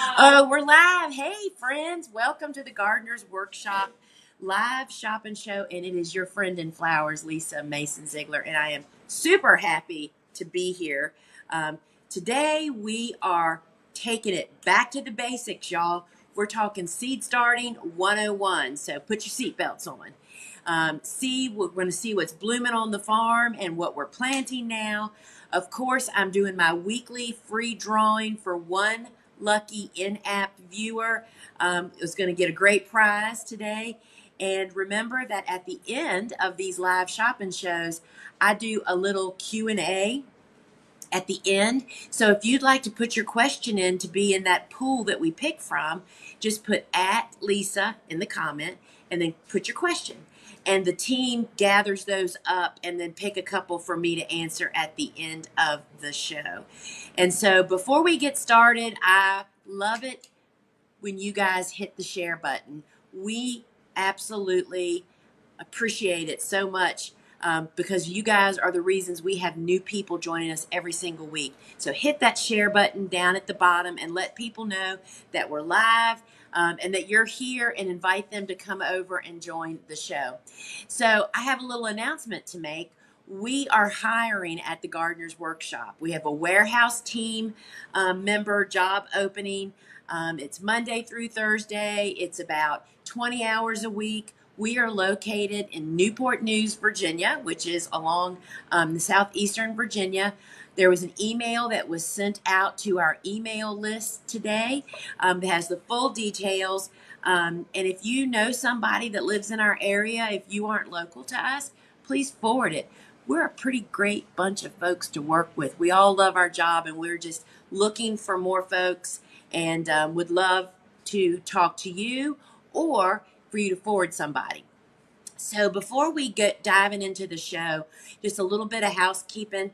Oh, we're live. Hey, friends. Welcome to the Gardener's Workshop live shopping show. And it is your friend in flowers, Lisa Mason Ziegler. And I am super happy to be here. Today, we are taking it back to the basics, y'all. We're talking seed starting 101. So put your seatbelts on. We're going to see what's blooming on the farm and what we're planting now. Of course, I'm doing my weekly free drawing for one lucky in-app viewer. Is going to get a great prize today. And remember that at the end of these live shopping shows, I do a little Q&A at the end. So if you'd like to put your question in to be in that pool that we pick from, just put @Lisa in the comment and then put your question. And the team gathers those up and then pick a couple for me to answer at the end of the show. And so before we get started, I love it when you guys hit the share button. We absolutely appreciate it so much because you guys are the reasons we have new people joining us every single week. So hit that share button down at the bottom and let people know that we're live and that you're here, and invite them to come over and join the show. So I have a little announcement to make. We are hiring at the Gardener's Workshop. We have a warehouse team member job opening. It's Monday through Thursday. It's about 20 hours a week. We are located in Newport News, Virginia, which is along the southeastern Virginia. There was an email that was sent out to our email list today that has the full details. And if you know somebody that lives in our area, if you aren't local to us, please forward it. We're a pretty great bunch of folks to work with. We all love our job, and we're just looking for more folks, and would love to talk to you or for you to forward somebody. So before we get diving into the show, just a little bit of housekeeping.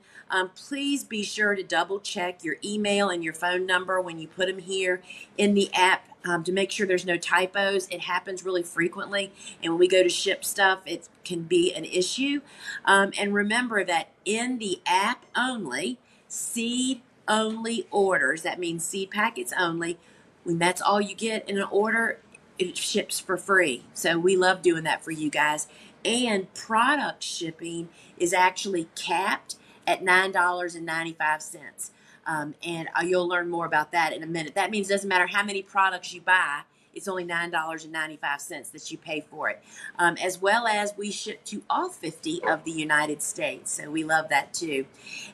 Please be sure to double check your email and your phone number when you put them here in the app to make sure there's no typos. It happens really frequently, and when we go to ship stuff, it can be an issue. And remember that in the app only, seed only orders, that means seed packets only, when that's all you get in an order, it ships for free. So we love doing that for you guys. And product shipping is actually capped at $9.95. And you'll learn more about that in a minute. That means it doesn't matter how many products you buy, it's only $9.95 that you pay for it. As well as we ship to all 50 of the United States. So we love that too.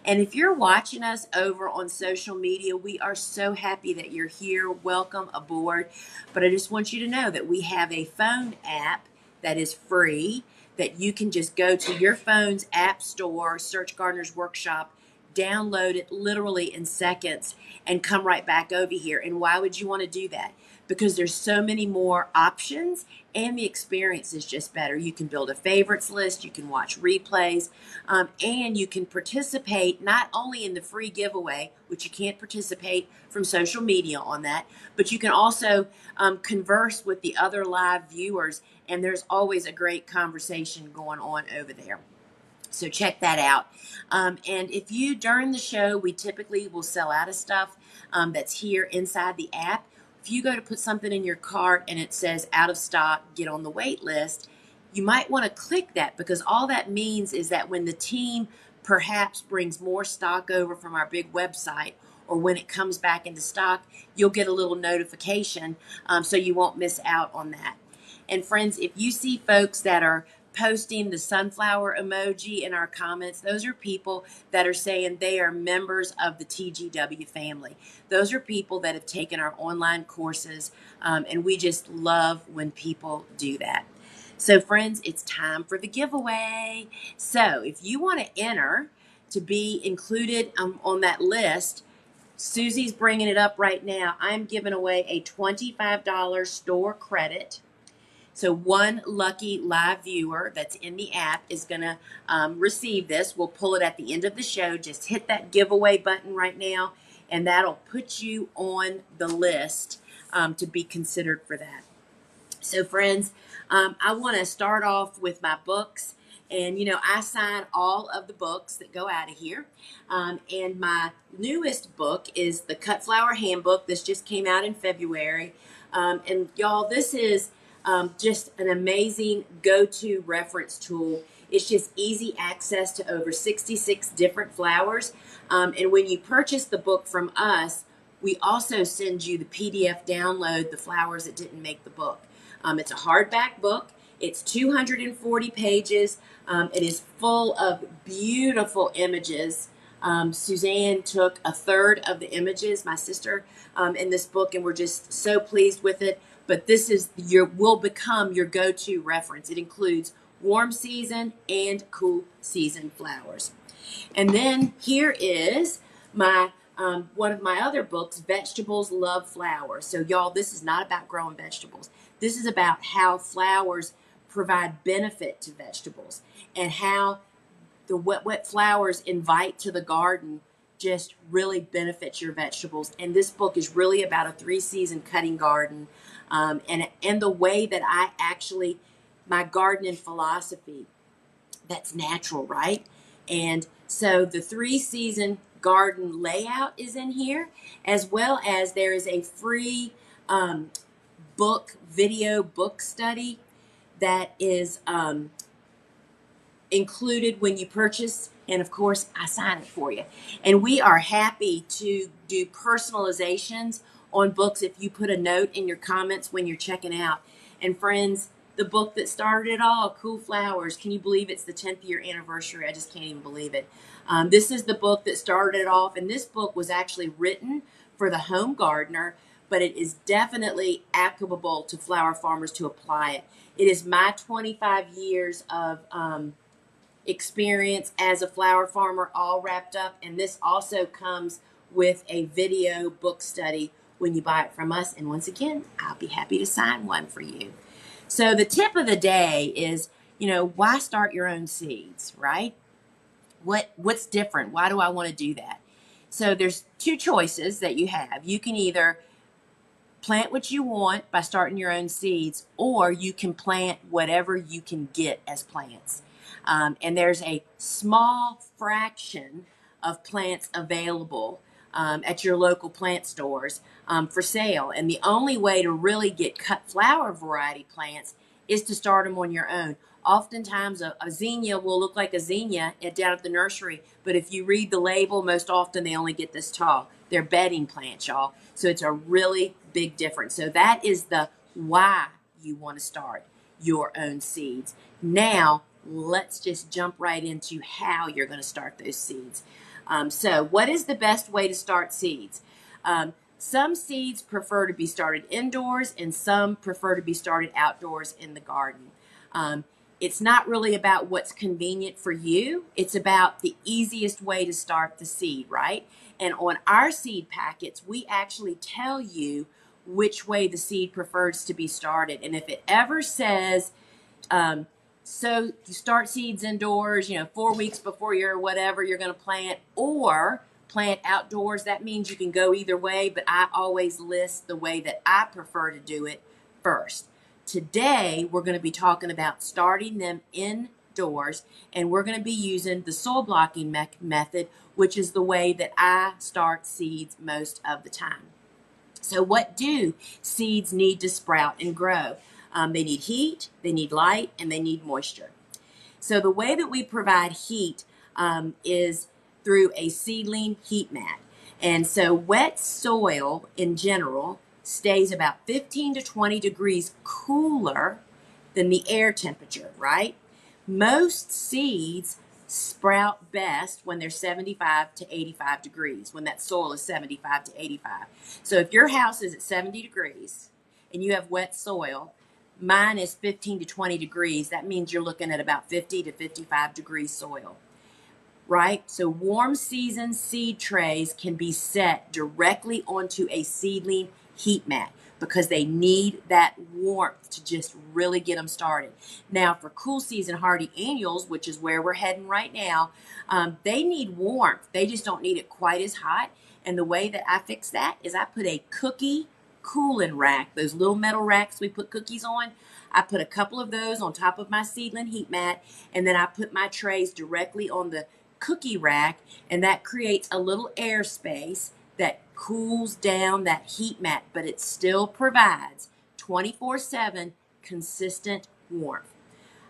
And if you're watching us over on social media, we are so happy that you're here. Welcome aboard. But I just want you to know that we have a phone app that is free, that you can just go to your phone's app store, search Gardener's Workshop, download it literally in seconds, and come right back over here. And why would you want to do that? Because there's so many more options, and the experience is just better. You can build a favorites list, you can watch replays, and you can participate not only in the free giveaway, which you can't participate from social media on that, but you can also converse with the other live viewers, and there's always a great conversation going on over there. So check that out. And if you, during the show, we typically will sell out of stuff that's here inside the app. If you go to put something in your cart and it says out of stock, get on the wait list, you might want to click that, because all that means is that when the team perhaps brings more stock over from our big website, or when it comes back into stock, you'll get a little notification so you won't miss out on that. And friends, if you see folks that are posting the sunflower emoji in our comments, those are people that are saying they are members of the TGW family. Those are people that have taken our online courses, and we just love when people do that. So friends, it's time for the giveaway. So if you want to enter to be included on that list, Susie's bringing it up right now. I'm giving away a $25 store credit. So one lucky live viewer that's in the app is going to receive this. We'll pull it at the end of the show. Just hit that giveaway button right now, and that'll put you on the list to be considered for that. So friends, I want to start off with my books. And, you know, I sign all of the books that go out of here. And my newest book is the Cut Flower Handbook. This just came out in February. And y'all, this is just an amazing go-to reference tool. It's just easy access to over 66 different flowers. And when you purchase the book from us, we also send you the PDF download, The Flowers That Didn't Make the Book. It's a hardback book. It's 240 pages. It is full of beautiful images. Suzanne took a third of the images, my sister, in this book, and we're just so pleased with it. But this is will become your go-to reference. It includes warm season and cool season flowers. And then here is my one of my other books, Vegetables Love Flowers. So y'all, this is not about growing vegetables. This is about how flowers provide benefit to vegetables and how the what flowers invite to the garden just really benefits your vegetables. And this book is really about a 3-season cutting garden and the way that I actually, my gardening philosophy, that's natural, right? And so the 3-season garden layout is in here, as well as there is a free video book study that is included when you purchase, and of course I sign it for you. And we are happy to do personalizations on books if you put a note in your comments when you're checking out. And friends, the book that started it all, Cool Flowers, can you believe it's the 10th year anniversary? I just can't even believe it. This is the book that started it off, and this book was actually written for the home gardener, but it is definitely applicable to flower farmers to apply it. It is my 25 years of experience as a flower farmer all wrapped up, and this also comes with a video book study when you buy it from us. And once again, I'll be happy to sign one for you. So the tip of the day is, you know, why start your own seeds, right? What's different? Why do I want to do that? So there's two choices that you have. You can either plant what you want by starting your own seeds, or you can plant whatever you can get as plants. And there's a small fraction of plants available at your local plant stores for sale. And the only way to really get cut flower variety plants is to start them on your own. Oftentimes a zinnia will look like a zinnia down at the nursery, but if you read the label, most often they only get this tall. They're bedding plants, y'all. So it's a really big difference. So that is the why you want to start your own seeds. Now, let's just jump right into how you're going to start those seeds. So what is the best way to start seeds? Some seeds prefer to be started indoors, and some prefer to be started outdoors in the garden. It's not really about what's convenient for you. It's about the easiest way to start the seed, right? And on our seed packets, we actually tell you which way the seed prefers to be started. And if it ever says, so you start seeds indoors, 4 weeks before you're whatever you're going to plant, or plant outdoors, that means you can go either way, but I always list the way that I prefer to do it first. Today, we're going to be talking about starting them indoors, and we're going to be using the soil blocking method, which is the way that I start seeds most of the time. So what do seeds need to sprout and grow? They need heat, they need light, and they need moisture. So the way that we provide heat is through a seedling heat mat. And so wet soil in general stays about 15 to 20 degrees cooler than the air temperature, right? Most seeds sprout best when they're 75 to 85 degrees, when that soil is 75 to 85. So if your house is at 70 degrees and you have wet soil, mine is 15 to 20 degrees. That means you're looking at about 50 to 55 degrees soil, right? So warm season seed trays can be set directly onto a seedling heat mat because they need that warmth to just really get them started. Now, for cool season hardy annuals, which is where we're heading right now, they need warmth. They just don't need it quite as hot. And the way that I fix that is I put a cookie cooling rack, those little metal racks we put cookies on. I put a couple of those on top of my seedling heat mat, and then I put my trays directly on the cookie rack, and that creates a little air space that cools down that heat mat, but it still provides 24/7 consistent warmth.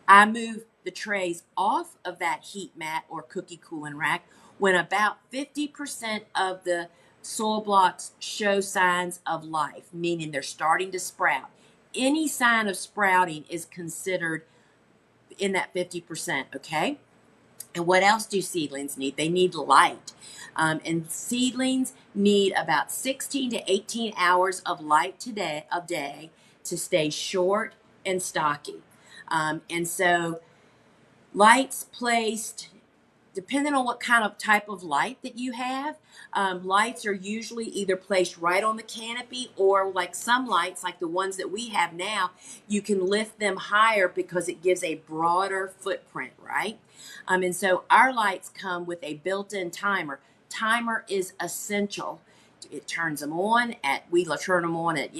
I move the trays off of that heat mat or cookie cooling rack when about 50% of the soil blocks show signs of life, meaning they're starting to sprout. Any sign of sprouting is considered in that 50%, okay? And what else do seedlings need? They need light. And seedlings need about 16 to 18 hours of light a day to stay short and stocky. And so lights placed, depending on what kind of type of light that you have, lights are usually either placed right on the canopy, or like some lights, like the ones that we have now, you can lift them higher because it gives a broader footprint, right? And so our lights come with a built-in timer. Timer is essential. It turns them on we turn them on at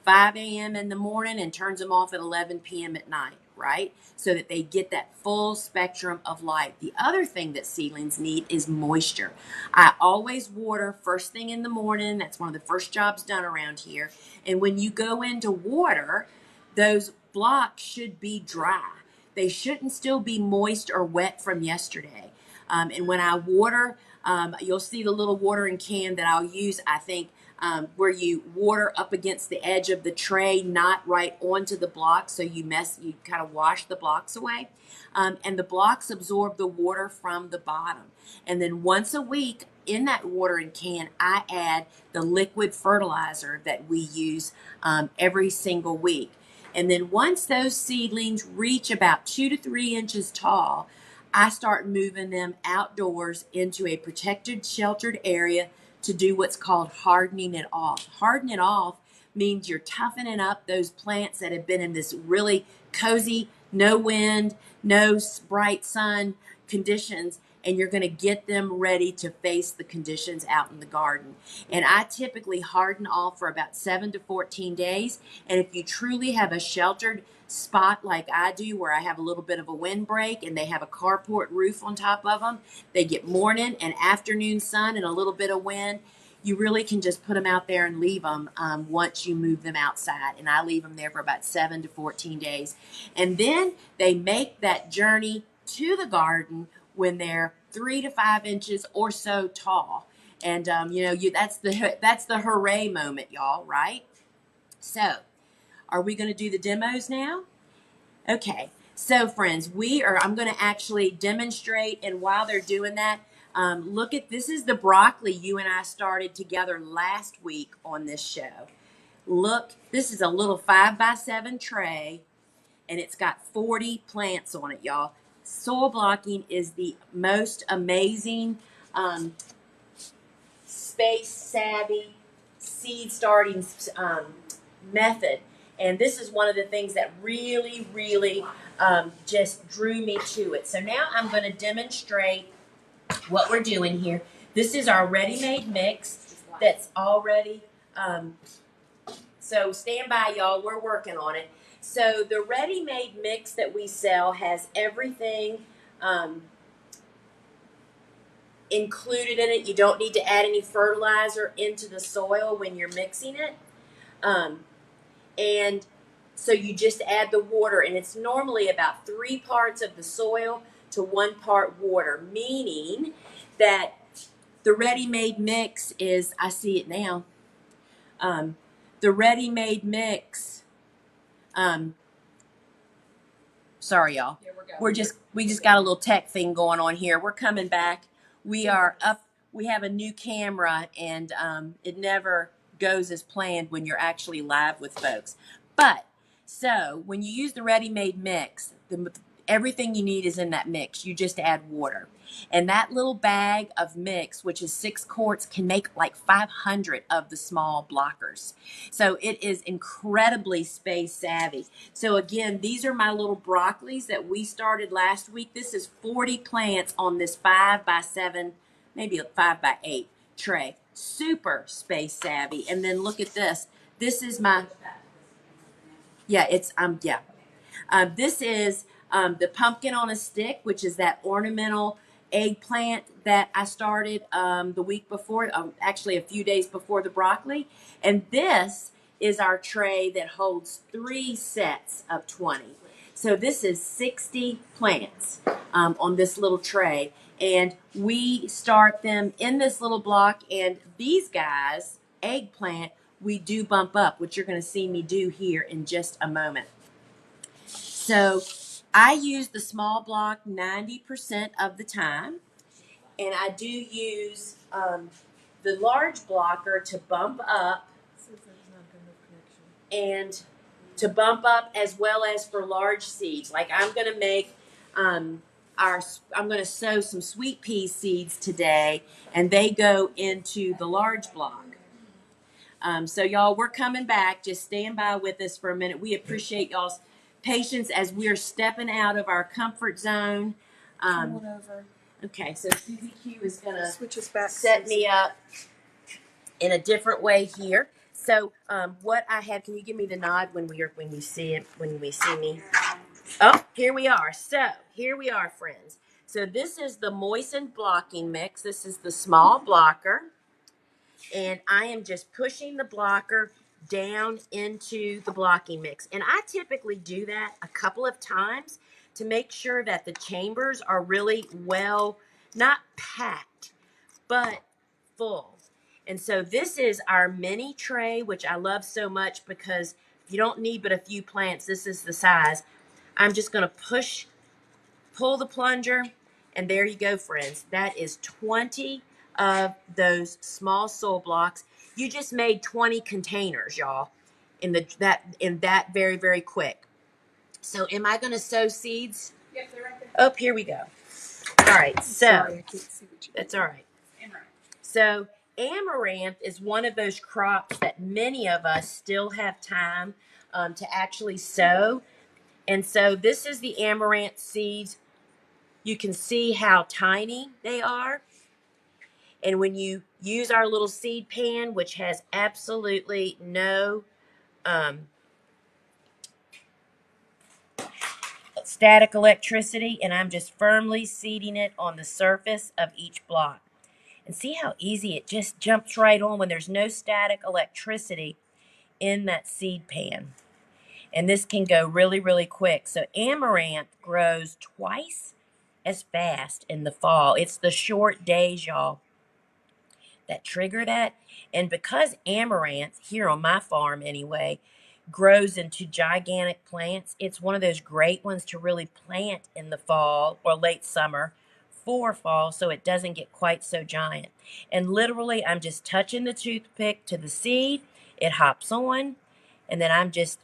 5 a.m. in the morning and turns them off at 11 p.m. at night, right? So that they get that full spectrum of light. The other thing that seedlings need is moisture. I always water first thing in the morning. That's one of the first jobs done around here. And when you go into water, those blocks should be dry. They shouldn't still be moist or wet from yesterday. And when I water, you'll see the little watering can that I'll use, I think, where you water up against the edge of the tray, not right onto the blocks, so you kind of wash the blocks away. And the blocks absorb the water from the bottom. And then once a week in that watering can, I add the liquid fertilizer that we use every single week. And then once those seedlings reach about 2 to 3 inches tall, I start moving them outdoors into a protected, sheltered area to do what's called hardening it off. Harden it off means you're toughening up those plants that have been in this really cozy, no wind, no bright sun conditions, and you're going to get them ready to face the conditions out in the garden. And I typically harden off for about 7 to 14 days. And if you truly have a sheltered spot like I do, where I have a little bit of a windbreak and they have a carport roof on top of them, they get morning and afternoon sun and a little bit of wind, you really can just put them out there and leave them once you move them outside. And I leave them there for about 7 to 14 days. And then they make that journey to the garden when they're 3 to 5 inches or so tall. And, that's the hooray moment, y'all, right? So, are we going to do the demos now? Okay. So, friends, I'm going to actually demonstrate, and while they're doing that, look at, this is the broccoli you and I started together last week on this show. Look, this is a little 5x7 tray, and it's got 40 plants on it, y'all. Soil blocking is the most amazing space-savvy seed starting method. And this is one of the things that really, really just drew me to it. So now I'm going to demonstrate what we're doing here. This is our ready-made mix that's already, so stand by, y'all. We're working on it. So the ready-made mix that we sell has everything included in it. You don't need to add any fertilizer into the soil when you're mixing it. And so you just add the water, and it's normally about 3 parts of the soil to 1 part water, meaning that the ready-made mix is, I see it now, the ready-made mix, sorry y'all, yeah, we just got a little tech thing going on here. We're coming back. We are up, we have a new camera, and it never goes as planned when you're actually live with folks. But so when you use the ready-made mix, everything you need is in that mix. You just add water. And that little bag of mix, which is 6 quarts, can make like 500 of the small blockers. So it is incredibly space savvy. So again, these are my little broccolis that we started last week. This is 40 plants on this 5x7, maybe a 5x8 tray. Super space savvy. And then look at this. This is my, yeah, it's, yeah. This is the pumpkin on a stick, which is that ornamental eggplant that I started the week before, actually a few days before the broccoli. And this is our tray that holds 3 sets of 20. So this is 60 plants on this little tray. And we start them in this little block. And these guys, eggplant, we do bump up, which you're going to see me do here in just a moment. So I use the small block 90% of the time, and I do use the large blocker to bump up and to bump up as well as for large seeds. Like I'm going to make I'm going to sow some sweet pea seeds today, and they go into the large block. So y'all, we're coming back. Just stand by with us for a minute. We appreciate y'all's patience as we're stepping out of our comfort zone. Come on over. Okay, so Susie Q is going to switch us back. Set me up in a different way here. So what I have, can you give me the nod when you see it, when we see me? Oh, here we are. So here we are, friends. So this is the moistened blocking mix. This is the small blocker. And I am just pushing the blocker down into the blocking mix. And I typically do that a couple of times to make sure that the chambers are really well, not packed, but full. And so this is our mini tray, which I love so much because you don't need but a few plants. This is the size. I'm just going to pull the plunger, and there you go, friends. That is 20 of those small soil blocks. You just made 20 containers, y'all, in that very, very quick. So am I going to sow seeds? Yep, they're right there. Oh, here we go. All right, so Sorry, I can't see what you that's all right. So amaranth is one of those crops that many of us still have time to actually sow. And so this is the amaranth seeds. You can see how tiny they are. And when you use our little seed pan, which has absolutely no static electricity, and I'm just firmly seeding it on the surface of each block. And see how easy it just jumps right on when there's no static electricity in that seed pan. And this can go really, really quick. So amaranth grows twice as fast in the fall. It's the short days, y'all, that trigger that. And because amaranth, here on my farm anyway, grows into gigantic plants, it's one of those great ones to really plant in the fall or late summer for fall so it doesn't get quite so giant. And literally, I'm just touching the toothpick to the seed. It hops on, and then I'm just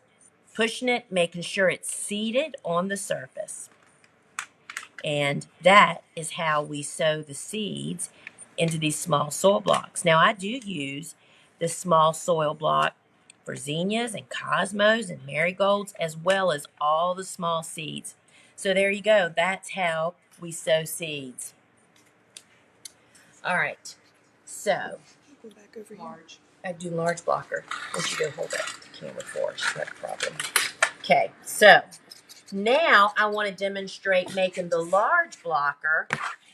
pushing it, making sure it's seated on the surface. And that is how we sow the seeds into these small soil blocks. Now, I do use this small soil block for zinnias and cosmos and marigolds, as well as all the small seeds. So there you go. That's how we sow seeds. All right. So, go back over large. I do large blocker. Where'd you go hold that camera for? She's got a problem. Okay. So, now I want to demonstrate making the large blocker,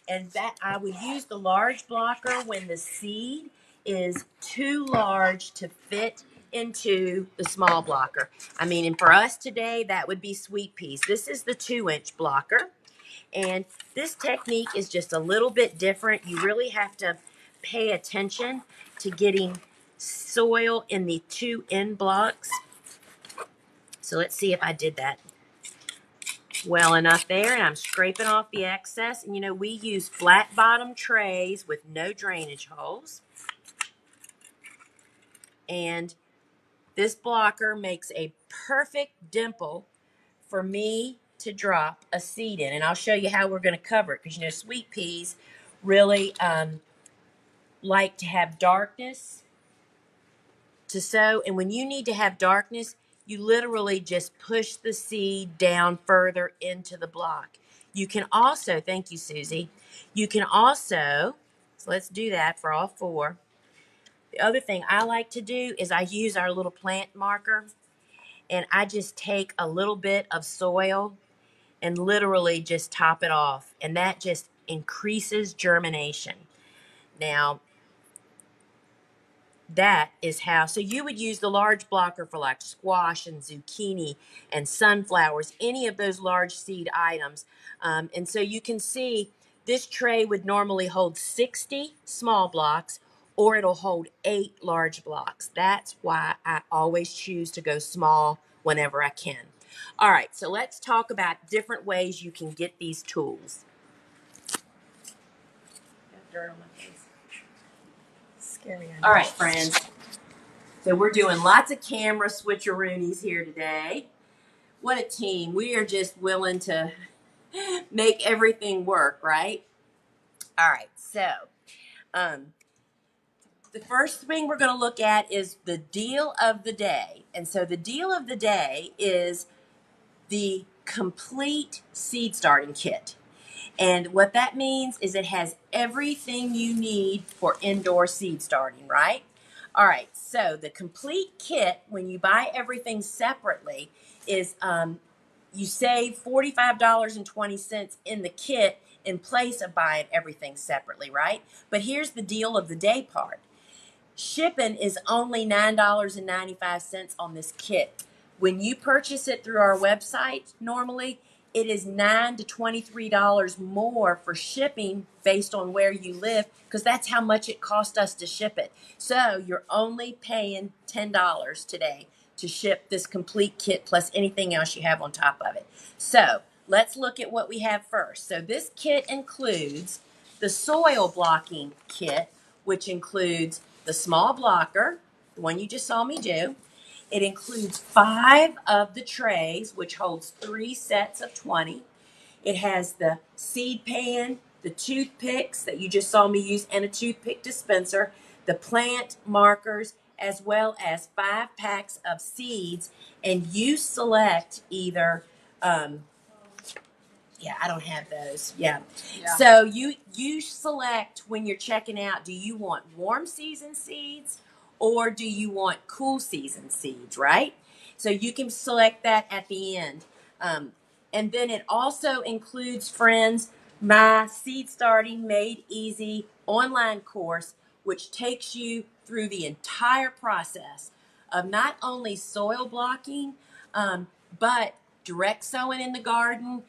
and that I would use the large blocker when the seed is too large to fit into the small blocker. I mean, and for us today, that would be sweet peas. This is the 2-inch blocker, and this technique is just a little bit different. You really have to pay attention to getting soil in the 2 end blocks. So let's see if I did that well enough there, and I'm scraping off the excess. And you know, we use flat bottom trays with no drainage holes, and this blocker makes a perfect dimple for me to drop a seed in. And I'll show you how we're going to cover it, because you know, sweet peas really like to have darkness to sow, and when you need to have darkness, you literally just push the seed down further into the block. You can also, thank you, Susie, you can also, so let's do that for all 4. The other thing I like to do is I use our little plant marker, and I just take a little bit of soil and literally just top it off, and that just increases germination. Now, that is how, so you would use the large blocker for like squash and zucchini and sunflowers, any of those large seed items. And so you can see this tray would normally hold 60 small blocks, or it'll hold 8 large blocks. That's why I always choose to go small whenever I can. All right, so let's talk about different ways you can get these tools. Got dirt on my face. Scary. All right, friends. So we're doing lots of camera switcheroonies here today. What a team. We are just willing to make everything work, right? All right, so the first thing we're going to look at is the deal of the day. And so the deal of the day is the complete seed starting kit. And what that means is it has everything you need for indoor seed starting, right? All right, so the complete kit, when you buy everything separately, is you save $45.20 in the kit in place of buying everything separately, right? But here's the deal of the day part. Shipping is only $9.95 on this kit. When you purchase it through our website, normally it is $9 to $23 more for shipping based on where you live, because that's how much it cost us to ship it. So you're only paying $10 today to ship this complete kit plus anything else you have on top of it. So let's look at what we have first. So this kit includes the soil blocking kit, which includes the small blocker, the one you just saw me do. It includes 5 of the trays, which holds 3 sets of 20. It has the seed pan, the toothpicks that you just saw me use, and a toothpick dispenser, the plant markers, as well as 5 packs of seeds. And you select either, I don't have those. Yeah. So you select when you're checking out, do you want warm season seeds or do you want cool season seeds, right? So you can select that at the end. And then it also includes, friends, my Seed Starting Made Easy online course, which takes you through the entire process of not only soil blocking, but direct sowing in the garden,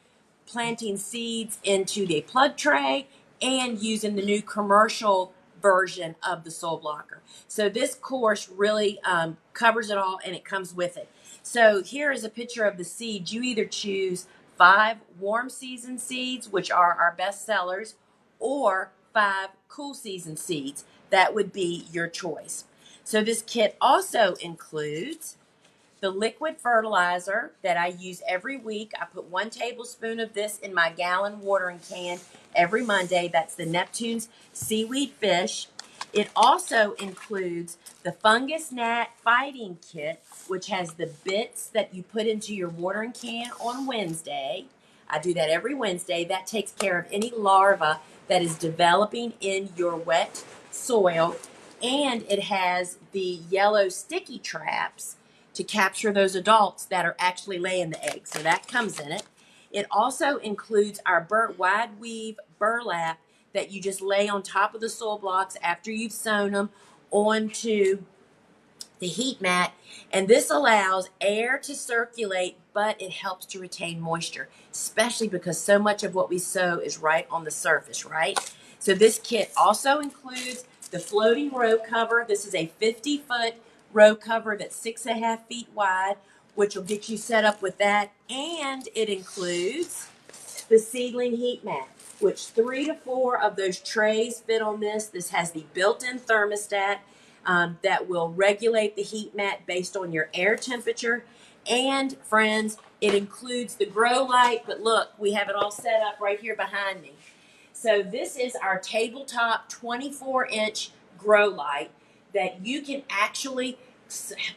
planting seeds into the plug tray, and using the new commercial version of the soil blocker. So this course really covers it all, and it comes with it. So here is a picture of the seeds. You either choose 5 warm season seeds, which are our best sellers, or 5 cool season seeds. That would be your choice. So this kit also includes the liquid fertilizer that I use every week. I put 1 tablespoon of this in my gallon watering can every Monday. That's the Neptune's Seaweed Fish. It also includes the fungus gnat fighting kit, which has the bits that you put into your watering can on Wednesday. I do that every Wednesday. That takes care of any larva that is developing in your wet soil. And it has the yellow sticky traps to capture those adults that are actually laying the eggs. So that comes in it. It also includes our wide weave burlap that you just lay on top of the soil blocks after you've sown them onto the heat mat. And this allows air to circulate, but it helps to retain moisture, especially because so much of what we sow is right on the surface, right? So this kit also includes the floating row cover. This is a 50-foot row cover that's 6.5 feet wide, which will get you set up with that. And it includes the seedling heat mat, which 3 to 4 of those trays fit on this. This has the built-in thermostat that will regulate the heat mat based on your air temperature. And friends, it includes the grow light, but look, we have it all set up right here behind me. So this is our tabletop 24-inch grow light that you can actually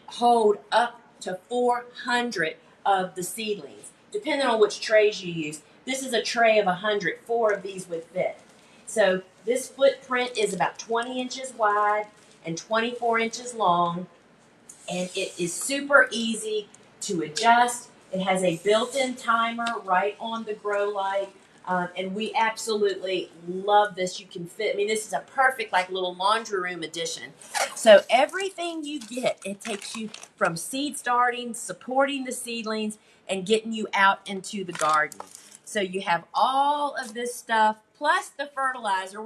hold up to 400 of the seedlings, depending on which trays you use. This is a tray of 100. 4 of these would fit. So this footprint is about 20 inches wide, and 24 inches long, and it is super easy to adjust. It has a built-in timer right on the grow light. And we absolutely love this. You can fit, I mean, this is a perfect like little laundry room addition. So everything you get, it takes you from seed starting, supporting the seedlings, and getting you out into the garden. So you have all of this stuff, plus the fertilizer.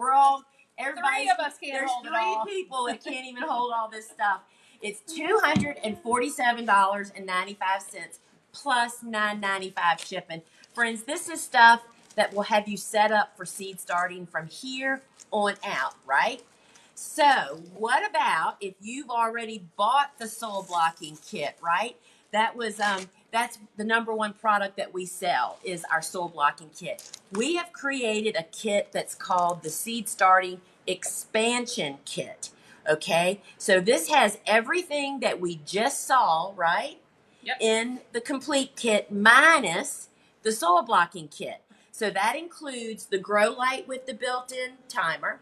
Everybody, Three of us can't hold it all. Three people that can't even hold all this stuff. It's $247.95 plus $9.95 shipping. Friends, this is stuff that will have you set up for seed starting from here on out, right? So what about if you've already bought the soil blocking kit, right? That's the number one product that we sell is our soil blocking kit. We have created a kit that's called the Seed Starting Expansion Kit. Okay, so this has everything that we just saw, right? Yep. In the complete kit minus the soil blocking kit. So that includes the grow light with the built-in timer.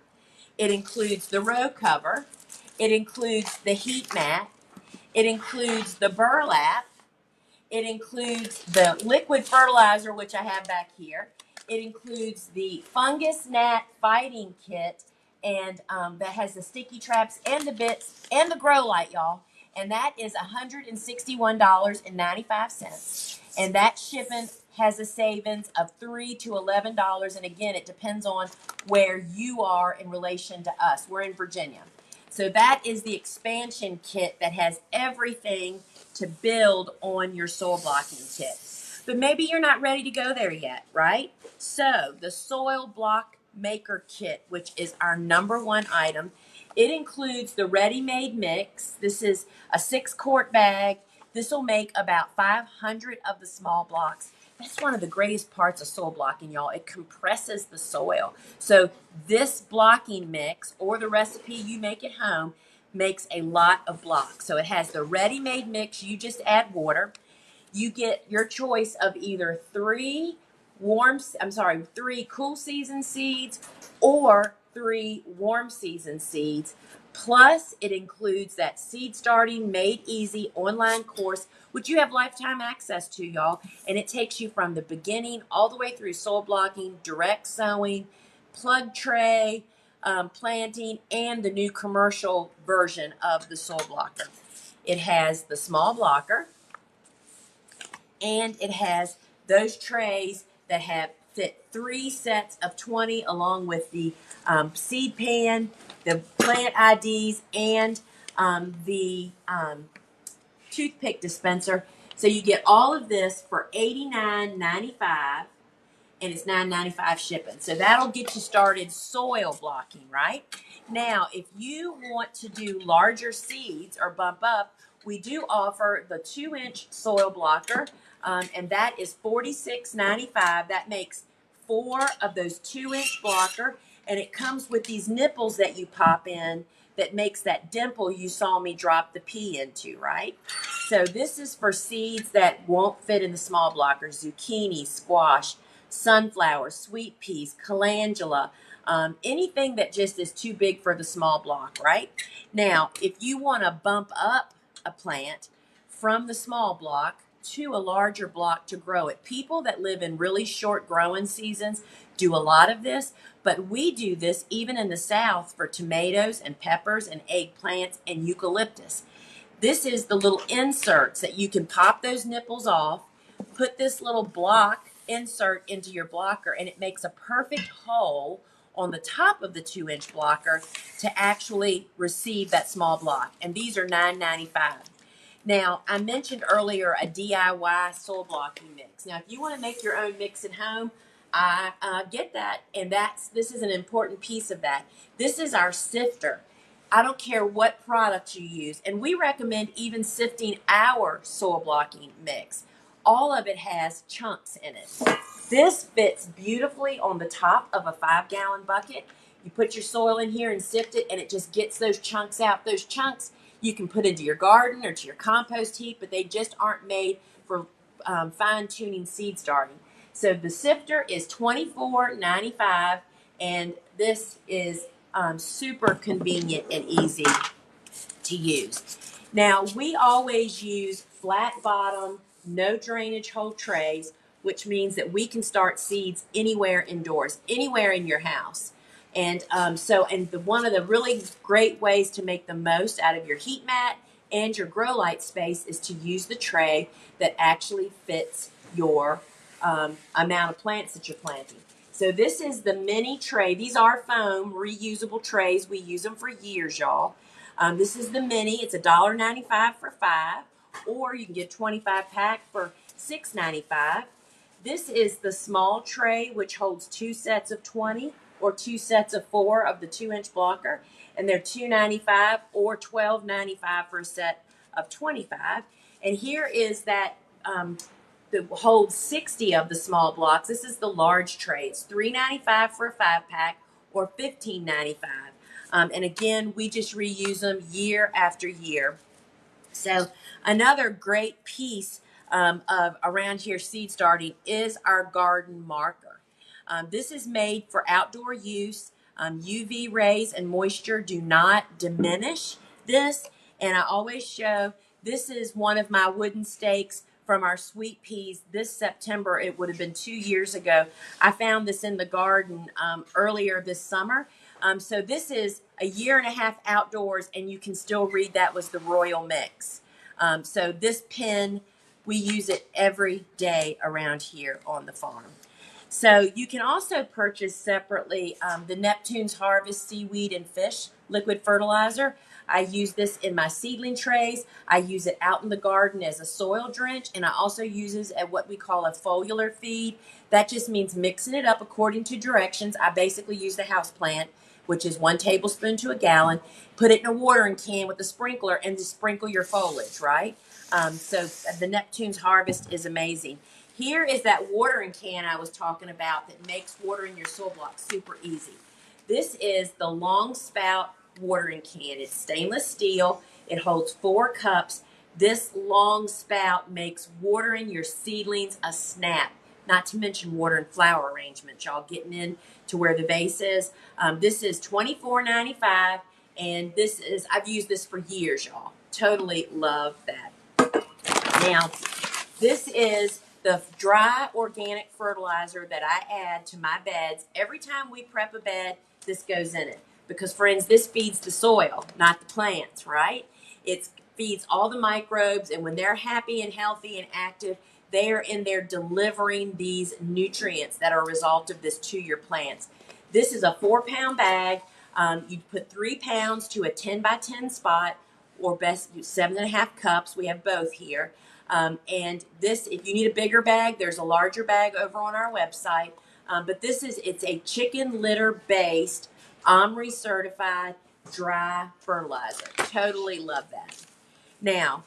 It includes the row cover. It includes the heat mat. It includes the burlap. It includes the liquid fertilizer, which I have back here. It includes the fungus gnat fighting kit, and that has the sticky traps and the bits and the grow light, y'all. And that is $161.95. And that shipping has a savings of $3 to $11. And again, it depends on where you are in relation to us. We're in Virginia. So that is the expansion kit that has everything to build on your soil blocking kit. But maybe you're not ready to go there yet, right? So the soil block maker kit, which is our number one item, it includes the ready-made mix. This is a 6-quart bag. This will make about 500 of the small blocks. That's one of the greatest parts of soil blocking, y'all. It compresses the soil. So this blocking mix, or the recipe you make at home, makes a lot of blocks. So it has the ready-made mix. You just add water. You get your choice of either 3 cool season seeds or 3 warm season seeds. Plus, it includes that Seed Starting Made Easy online course, which you have lifetime access to, y'all. And it takes you from the beginning all the way through soil blocking, direct sowing, plug tray, planting, and the new commercial version of the soil blocker. It has the small blocker, and it has those trays that have fit 3 sets of 20 along with the seed pan, the plant IDs, and the toothpick dispenser. So you get all of this for $89.95, and it's $9.95 shipping. So that'll get you started soil blocking, right? Now, if you want to do larger seeds or bump up, we do offer the 2-inch soil blocker, and that is $46.95. That makes 4 of those 2-inch blocker, and it comes with these nipples that you pop in that makes that dimple you saw me drop the pea into, right? So this is for seeds that won't fit in the small blocker: zucchini, squash, sunflower, sweet peas, calendula, anything that just is too big for the small block, right? Now, if you want to bump up a plant from the small block to a larger block to grow it, people that live in really short growing seasons do a lot of this, but we do this even in the South for tomatoes and peppers and eggplants and eucalyptus. This is the little inserts that you can pop those nipples off, put this little block insert into your blocker, and it makes a perfect hole on the top of the 2-inch blocker to actually receive that small block. And these are $9.95. Now, I mentioned earlier a DIY soil blocking mix. Now, if you want to make your own mix at home, I get that, and this is an important piece of that. This is our sifter. I don't care what product you use, and we recommend even sifting our soil blocking mix. All of it has chunks in it. This fits beautifully on the top of a 5-gallon bucket. You put your soil in here and sift it, and it just gets those chunks out. Those chunks you can put into your garden or to your compost heap, but they just aren't made for fine-tuning seed starting. So the sifter is $24.95, and this is super convenient and easy to use. Now, we always use flat bottom, no drainage hole trays, which means that we can start seeds anywhere indoors, anywhere in your house. And one of the really great ways to make the most out of your heat mat and your grow light space is to use the tray that actually fits your amount of plants that you're planting. So this is the mini tray. These are foam, reusable trays. We use them for years, y'all. This is the mini. It's $1.95 for 5, or you can get 25 pack for $6.95. This is the small tray, which holds 2 sets of 20 or 2 sets of 4 of the 2-inch blocker, and they're $2.95 or $12.95 for a set of 25. And here is that that holds 60 of the small blocks. This is the large tray. It's $3.95 for a 5-pack or $15.95. And again, we just reuse them year after year. So another great piece of around here seed starting is our garden marker. This is made for outdoor use. UV rays and moisture do not diminish this. And I always show, this is one of my wooden stakes from our sweet peas. This September, it would have been 2 years ago. I found this in the garden earlier this summer. So this is a year and a half outdoors, and you can still read that was the Royal Mix. So this pin, we use it every day around here on the farm. So you can also purchase separately the Neptune's Harvest Seaweed and Fish liquid fertilizer. I use this in my seedling trays. I use it out in the garden as a soil drench, and I also use it at what we call a foliar feed. That just means mixing it up according to directions. I basically use the house plant, which is 1 tablespoon to a gallon, put it in a watering can with a sprinkler, and just sprinkle your foliage, right? So the Neptune's Harvest is amazing. Here is that watering can I was talking about that makes watering your soil blocks super easy. This is the long spout watering can. It's stainless steel. It holds 4 cups. This long spout makes watering your seedlings a snap. Not to mention watering flower arrangements. Y'all getting in to where the vase is. This is $24.95, and this is, I've used this for years, y'all. Totally love that. Now, this is the dry organic fertilizer that I add to my beds. Every time we prep a bed, this goes in it. Because, friends, this feeds the soil, not the plants, right? It feeds all the microbes, and when they're happy and healthy and active, they are in there delivering these nutrients that are a result of this to your plants. This is a 4-pound bag. You put 3 pounds to a 10 by 10 spot, or best 7.5 cups. We have both here. And this, if you need a bigger bag, there's a larger bag over on our website. But it's a chicken litter based, OMRI certified dry fertilizer. Totally love that. Now,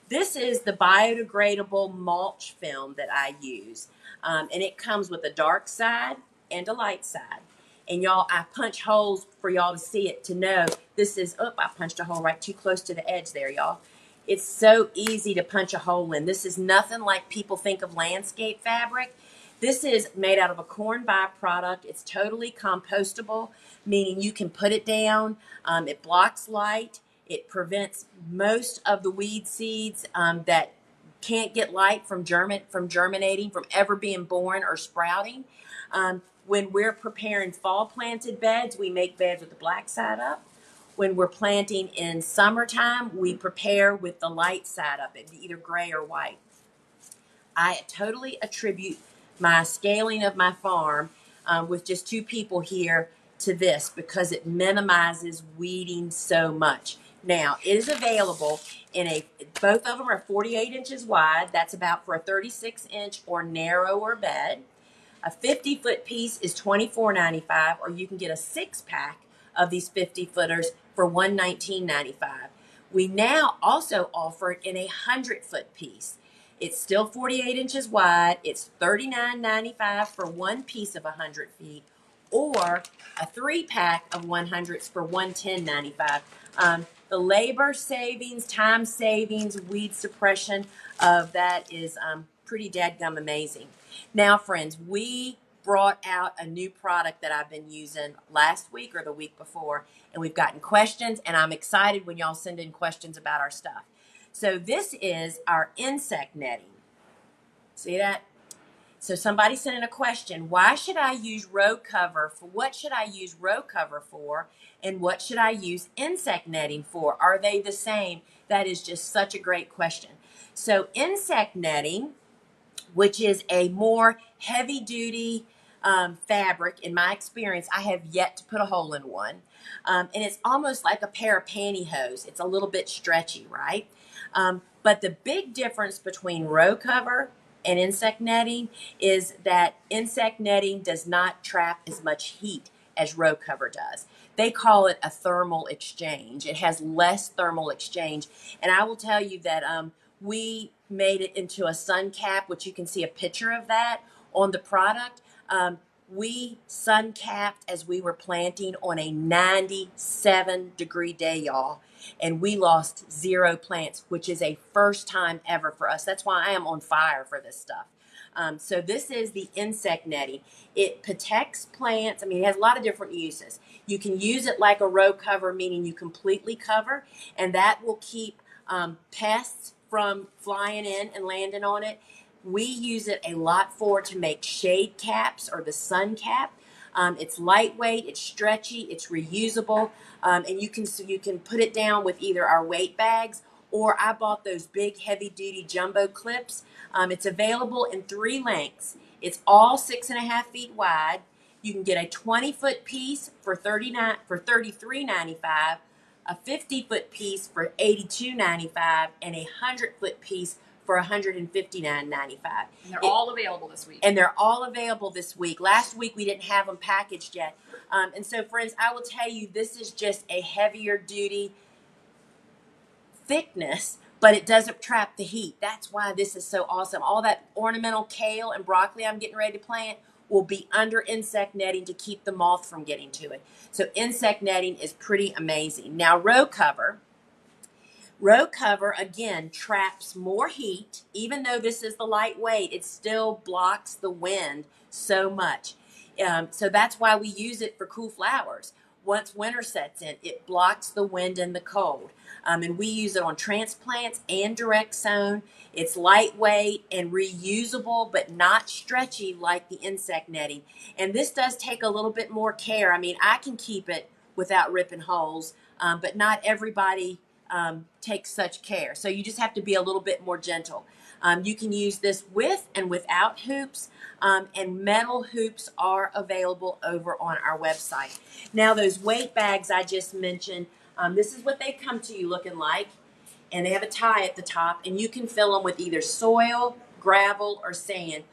this is the biodegradable mulch film that I use. And it comes with a dark side and a light side. And y'all, I punch holes for y'all to see it, to know this is, I punched a hole right too close to the edge there, y'all. It's so easy to punch a hole in. This is nothing like people think of landscape fabric. This is made out of a corn byproduct. It's totally compostable, meaning you can put it down. It blocks light. It prevents most of the weed seeds that can't get light from germinating, from ever being born or sprouting. When we're preparing fall planted beds, we make beds with the black side up. When we're planting in summertime, we prepare with the light side up, either gray or white. I totally attribute my scaling of my farm with just 2 people here to this, because it minimizes weeding so much. Now, it is available in both of them are 48 inches wide. That's about for a 36-inch or narrower bed. A 50-foot piece is $24.95, or you can get a 6-pack of these 50-footers for $119.95. We now also offer it in a 100-foot piece. It's still 48 inches wide. It's $39.95 for 1 piece of 100 feet, or a 3-pack of 100s for $110.95. The labor savings, time savings, weed suppression of that is pretty dadgum amazing. Now, friends, we brought out a new product that I've been using last week or the week before, and we've gotten questions, and I'm excited when y'all send in questions about our stuff. So this is our insect netting. See that? So somebody sent in a question, why should I use row cover for? What should I use row cover for? And what should I use insect netting for? Are they the same? That is just such a great question. So insect netting, which is a more heavy duty fabric, in my experience, I have yet to put a hole in one. And it's almost like a pair of pantyhose. It's a little bit stretchy, right? But the big difference between row cover and insect netting is that insect netting does not trap as much heat as row cover does. They call it a thermal exchange. It has less thermal exchange. And I will tell you that we made it into a sun cap, which you can see a picture of that on the product. We sun capped as we were planting on a 97-degree day, y'all. And we lost 0 plants, which is a first time ever for us. That's why I am on fire for this stuff. So this is the insect netting. It protects plants. I mean, it has a lot of different uses. You can use it like a row cover, meaning you completely cover, and that will keep pests from flying in and landing on it. We use it a lot to make shade caps or the sun cap. It's lightweight, it's stretchy, it's reusable, and you can put it down with either our weight bags, or I bought those big heavy duty jumbo clips. It's available in 3 lengths. It's all 6.5 feet wide. You can get a 20-foot piece for $33.95, a 50-foot piece for $82.95, and a 100-foot piece for $159.95. And they're all available this week. And they're all available this week. Last week we didn't have them packaged yet. And so, friends, I will tell you, this is just a heavier duty thickness, but it doesn't trap the heat. That's why this is so awesome. All that ornamental kale and broccoli I'm getting ready to plant will be under insect netting to keep the moth from getting to it. So insect netting is pretty amazing. Now, row cover, again, traps more heat. Even though this is the lightweight, it still blocks the wind so much. So that's why we use it for cool flowers. Once winter sets in, it blocks the wind and the cold. And we use it on transplants and direct sown. It's lightweight and reusable, but not stretchy like the insect netting. And this does take a little bit more care. I mean, I can keep it without ripping holes, but not everybody takes such care. So you just have to be a little bit more gentle. You can use this with and without hoops, and metal hoops are available over on our website. Now, those weight bags I just mentioned, this is what they come to you looking like, and they have a tie at the top, and you can fill them with either soil, gravel, or sand.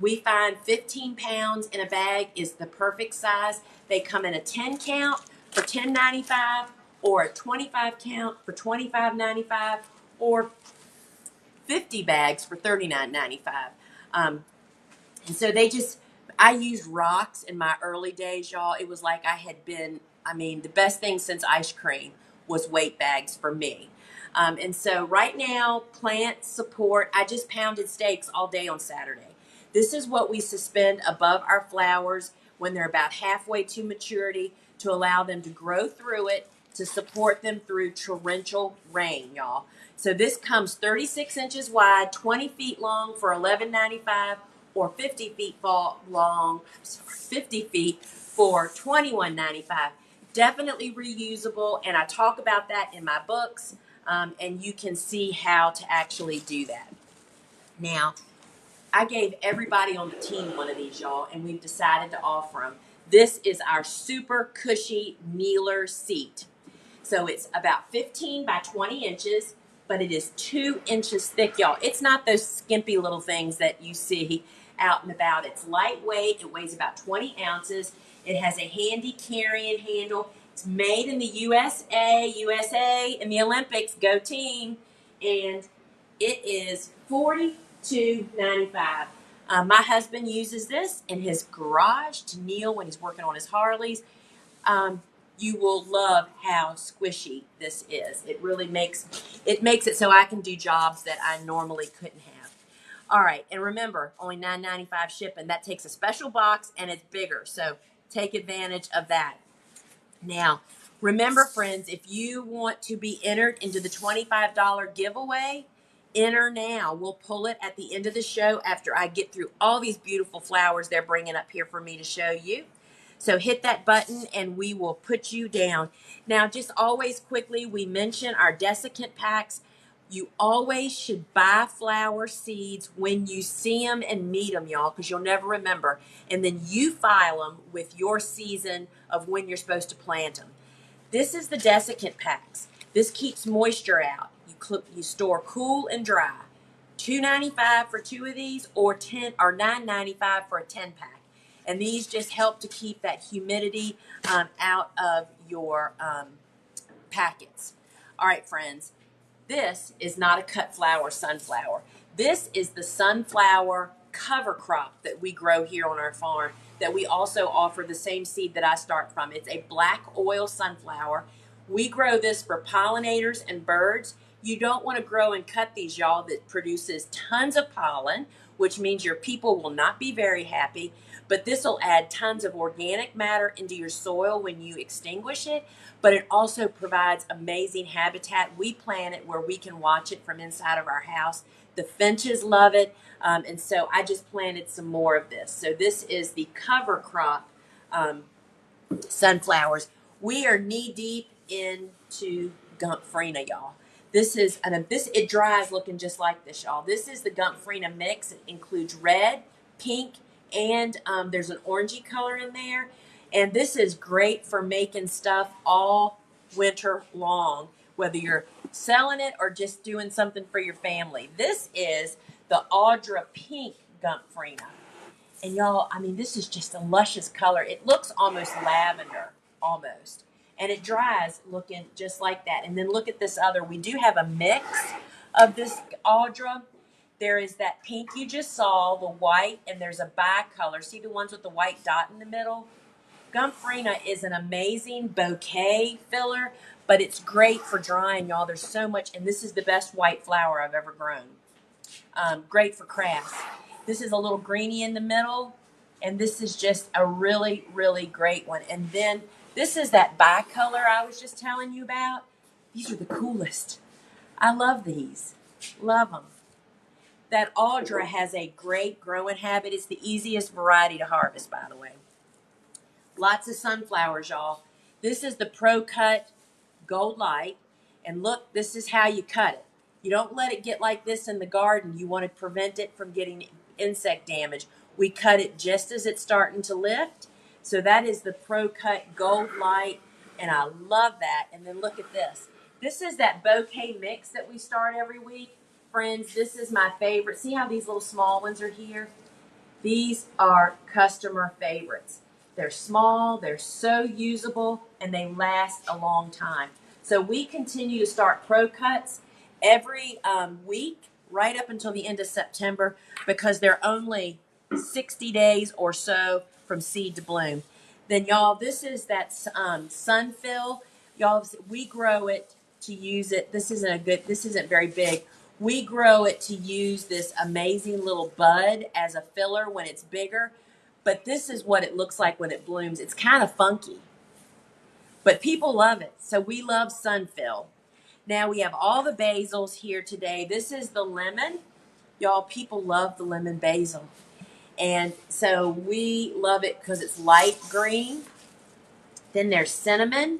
We find 15 pounds in a bag is the perfect size. They come in a 10 count for $10.95, or a 25 count for $25.95, or 50 bags for $39.95. And so I used rocks in my early days, y'all. It was like the best thing since ice cream was weight bags for me. And so right now, plant support, I just pounded steaks all day on Saturday. This is what we suspend above our flowers when they're about halfway to maturity to allow them to grow through it, to support them through torrential rain, y'all. So this comes 36 inches wide, 20 feet long for $11.95, or 50 feet long, 50 feet for $21.95. Definitely reusable, and I talk about that in my books, and you can see how to actually do that. Now, I gave everybody on the team one of these, y'all, and we've decided to offer them. This is our super cushy kneeler seat. So it's about 15 by 20 inches, but it is 2 inches thick, y'all. It's not those skimpy little things that you see out and about. It's lightweight. It weighs about 20 ounces. It has a handy carrying handle. It's made in the USA, in the Olympics. Go team. And it is $42.95. My husband uses this in his garage to kneel when he's working on his Harleys. You will love how squishy this is. It really makes it so I can do jobs that I normally couldn't have. All right, and remember, only $9.95 shipping. That takes a special box, and it's bigger, so take advantage of that. Now, remember, friends, if you want to be entered into the $25 giveaway, enter now. We'll pull it at the end of the show after I get through all these beautiful flowers they're bringing up here for me to show you. So hit that button and we will put you down. Now, just always quickly, we mention our desiccant packs. You always should buy flower seeds when you see them and meet them, y'all, because you'll never remember. And then you file them with your season of when you're supposed to plant them. This is the desiccant packs. This keeps moisture out. You store cool and dry. $2.95 for 2 of these, or $9.95 for a 10-pack. And these just help to keep that humidity out of your packets. All right, friends. This is not a cut flower sunflower. This is the sunflower cover crop that we grow here on our farm, that we also offer the same seed that I start from. It's a black oil sunflower. We grow this for pollinators and birds. You don't want to grow and cut these, y'all, that produces tons of pollen, which means your people will not be very happy. But this will add tons of organic matter into your soil when you extinguish it. But it also provides amazing habitat. We plant it where we can watch it from inside of our house. The finches love it. And so I just planted some more of this. So this is the cover crop sunflowers. We are knee deep into Gomphrena, y'all. It dries looking just like this, y'all. This is the Gomphrena mix. It includes red, pink, and there's an orangey color in there. And this is great for making stuff all winter long, whether you're selling it or just doing something for your family. This is the Audra Pink Gomphrena. And y'all, I mean, this is just a luscious color. It looks almost lavender, almost. And it dries looking just like that. And then look at this other. We do have a mix of this Audra. There is that pink you just saw, the white, and there's a bicolor. See the ones with the white dot in the middle? Gomphrena is an amazing bouquet filler, but it's great for drying, y'all. There's so much, and this is the best white flower I've ever grown. Great for crafts. This is a little greeny in the middle, and this is just a really, really great one. And then this is that bicolor I was just telling you about. These are the coolest. I love these. Love them. That Audra has a great growing habit. It's the easiest variety to harvest, by the way. Lots of sunflowers, y'all. This is the Pro Cut Gold Light. And look, this is how you cut it. You don't let it get like this in the garden. You want to prevent it from getting insect damage. We cut it just as it's starting to lift. So that is the Pro Cut Gold Light. And I love that. And then look at this. This is that bouquet mix that we start every week. Friends, this is my favorite. See how these little small ones are here? These are customer favorites. They're small, they're so usable, and they last a long time. So we continue to start Pro Cuts every week, right up until the end of September, because they're only 60 days or so from seed to bloom. Then, y'all, this is that Sunfill. Y'all, we grow it to use it. This isn't very big. We grow it to use this amazing little bud as a filler when it's bigger. But this is what it looks like when it blooms. It's kind of funky. But people love it. So we love Sunfill. Now we have all the basils here today. This is the lemon. Y'all, people love the lemon basil. And so we love it because it's light green. Then there's cinnamon.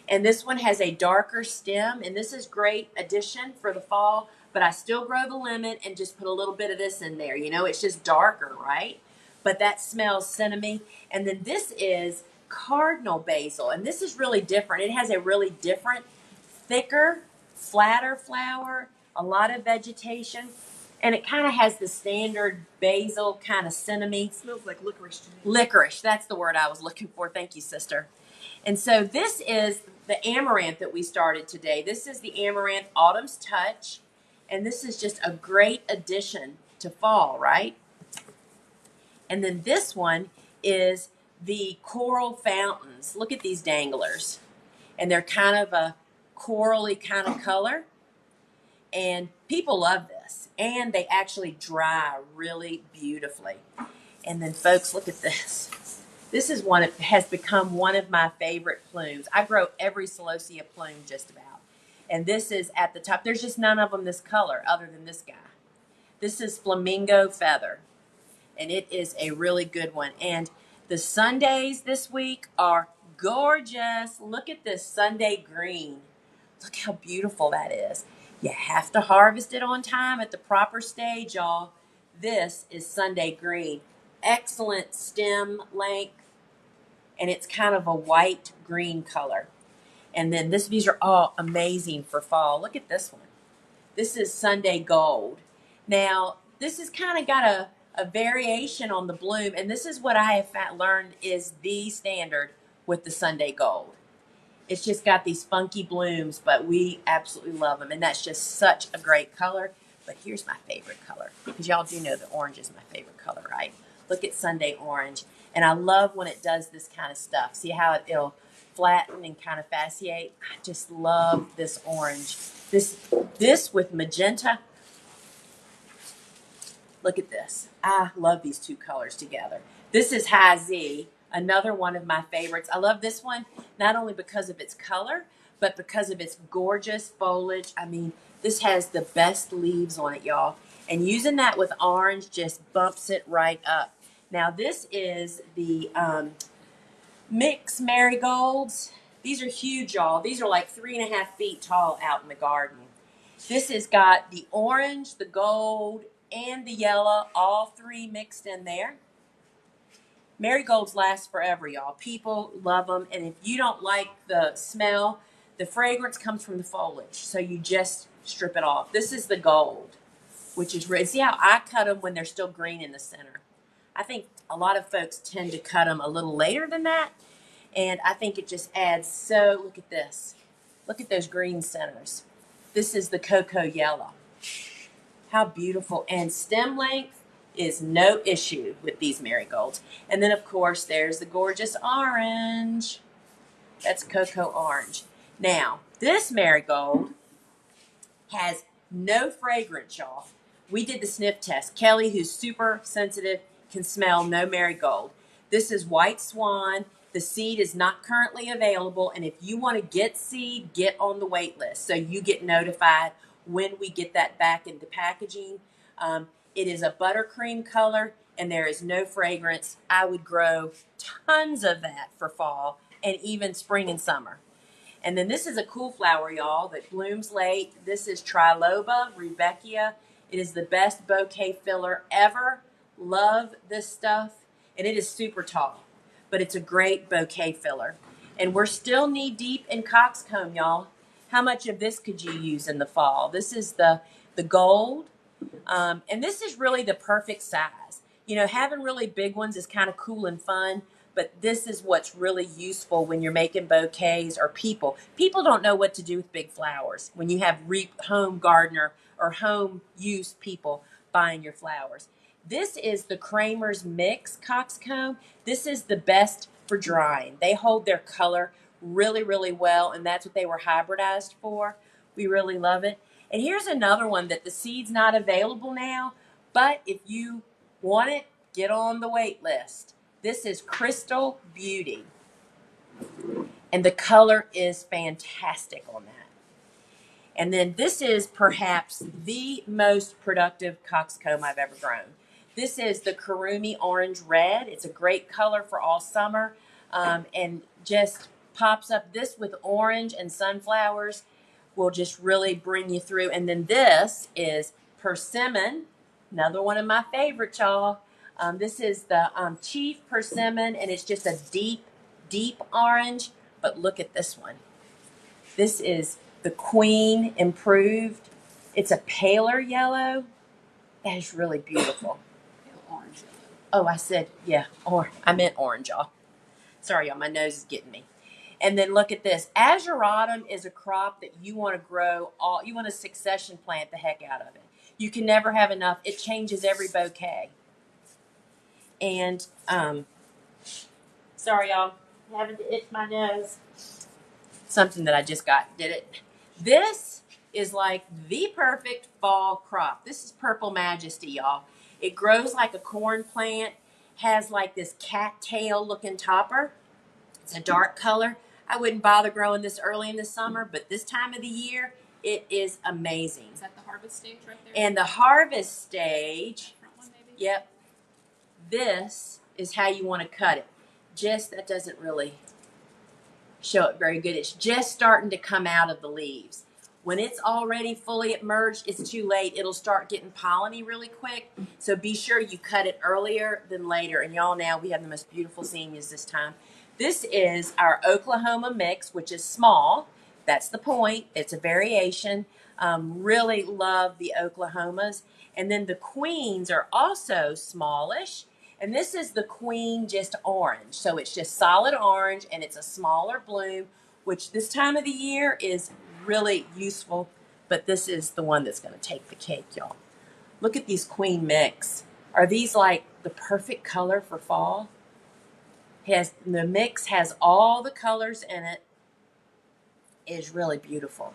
And this one has a darker stem. And this is great addition for the fall. But I still grow the lemon and just put a little bit of this in there. You know, it's just darker, right? But that smells cinnamon. And then this is cardinal basil. And this is really different. It has a really different, thicker, flatter flower, a lot of vegetation. And it kind of has the standard basil kind of cinnamon. It smells like licorice to me. Licorice. That's the word I was looking for. Thank you, sister. And so this is the amaranth that we started today. This is the amaranth Autumn's Touch. And this is just a great addition to fall, right? And then this one is the coral fountains. Look at these danglers. And they're kind of a corally kind of color. And people love this. and they actually dry really beautifully. And then, folks, look at this. This is has become one of my favorite plumes. I grow every celosia plume just about. And this is at the top. There's just none of them this color other than this guy. This is Flamingo Feather. And it is a really good one. And the Sundays this week are gorgeous. Look at this Sunday green. Look how beautiful that is. You have to harvest it on time at the proper stage, y'all. This is Sunday green. Excellent stem length. And it's kind of a white green color. And then these are all amazing for fall. Look at this one. This is Sunday Gold. Now, this has kind of got a variation on the bloom. And this is what I have learned is the standard with the Sunday Gold. It's just got these funky blooms, but we absolutely love them. And that's just such a great color. But here's my favorite color. Because y'all do know that orange is my favorite color, right? Look at Sunday Orange. And I love when it does this kind of stuff. See how it'll flatten and kind of fasciate? I just love this orange. This with magenta. Look at this. I love these two colors together. This is High Z, another one of my favorites. I love this one not only because of its color, but because of its gorgeous foliage. I mean, this has the best leaves on it, y'all. And using that with orange just bumps it right up. Now, this is the mixed marigolds. These are huge, y'all. These are like 3.5 feet tall out in the garden. This has got the orange, the gold, and the yellow, all three mixed in there. Marigolds last forever, y'all. People love them. And if you don't like the smell, the fragrance comes from the foliage. So you just strip it off. This is the gold, which is red. See how I cut them when they're still green in the center? I think a lot of folks tend to cut them a little later than that. And I think it just adds so, look at this. Look at those green centers. This is the cocoa yellow. How beautiful. And stem length is no issue with these marigolds. And then, of course, there's the gorgeous orange. That's cocoa orange. Now, this marigold has no fragrance, y'all. We did the sniff test. Kelly, who's super sensitive, can smell no marigold. This is White Swan. The seed is not currently available. And if you want to get seed, get on the wait list so you get notified when we get that back into packaging. It is a buttercream color and there is no fragrance. I would grow tons of that for fall and even spring and summer. And then this is a cool flower, y'all, that blooms late. This is Triloba rudbeckia. It is the best bouquet filler ever. Love this stuff. And it is super tall, but it's a great bouquet filler. And we're still knee deep in coxcomb, y'all. How much of this could you use in the fall? This is the gold. And this is really the perfect size. You know, having really big ones is kind of cool and fun, but this is what's really useful when you're making bouquets or people. People don't know what to do with big flowers when you have home gardener or home use people buying your flowers. This is the Kramer's Mix coxcomb. This is the best for drying. They hold their color really, really well, and that's what they were hybridized for. We really love it. And here's another one that the seed's not available now, but if you want it, get on the wait list. This is Crystal Beauty, and the color is fantastic on that. And then this is perhaps the most productive coxcomb I've ever grown. This is the Kurumi Orange Red. It's a great color for all summer, and just pops up. This with orange and sunflowers will just really bring you through. And then this is Persimmon, another one of my favorites, y'all. This is the Chief Persimmon, and it's just a deep, deep orange. But look at this one. This is the Queen Improved. It's a paler yellow. That is really beautiful. Orange. Oh, I said, yeah, I meant orange, y'all. Sorry, y'all, my nose is getting me. And then look at this. Azuratum is a crop that you want to grow you want to succession plant the heck out of it. You can never have enough. It changes every bouquet. And, sorry, y'all, having to itch my nose. Something that I just got, did it? This is like the perfect fall crop. This is Purple Majesty, y'all. It grows like a corn plant, has like this cattail looking topper. It's a dark color. I wouldn't bother growing this early in the summer, but this time of the year, it is amazing. Is that the harvest stage right there? And the harvest stage, Front one, maybe? yep, this is how you want to cut it. Just, that doesn't really show it very good. It's just starting to come out of the leaves. When it's already fully emerged, it's too late. It'll start getting polleny really quick. So be sure you cut it earlier than later. And y'all, now we have the most beautiful zinnias this time. This is our Oklahoma mix, which is small. That's the point. It's a variation. Really love the Oklahomas. And then the queens are also smallish. And this is the queen just orange. So it's just solid orange, and it's a smaller bloom, which this time of the year is really useful. But this is the one that's going to take the cake, y'all. Look at these queen mix. Are these like the perfect color for fall? The mix has all the colors in it. It is really beautiful.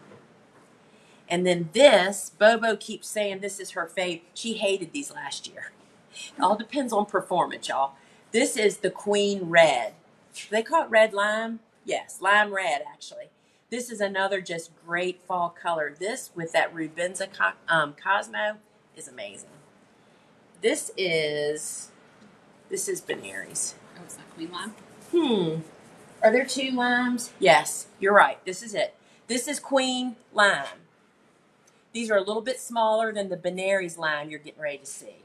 And then this, Bobo keeps saying this is her fave. She hated these last year. It all depends on performance, y'all. This is the Queen Red. Do they call it red lime? Yes, lime red, actually. This is another just great fall color. This with that Rubenza Cosmo is amazing. This is Benaries. Oh, it's not Queen Lime? Are there two limes? Yes, you're right. This is it. This is Queen Lime. These are a little bit smaller than the Benaries lime you're getting ready to see.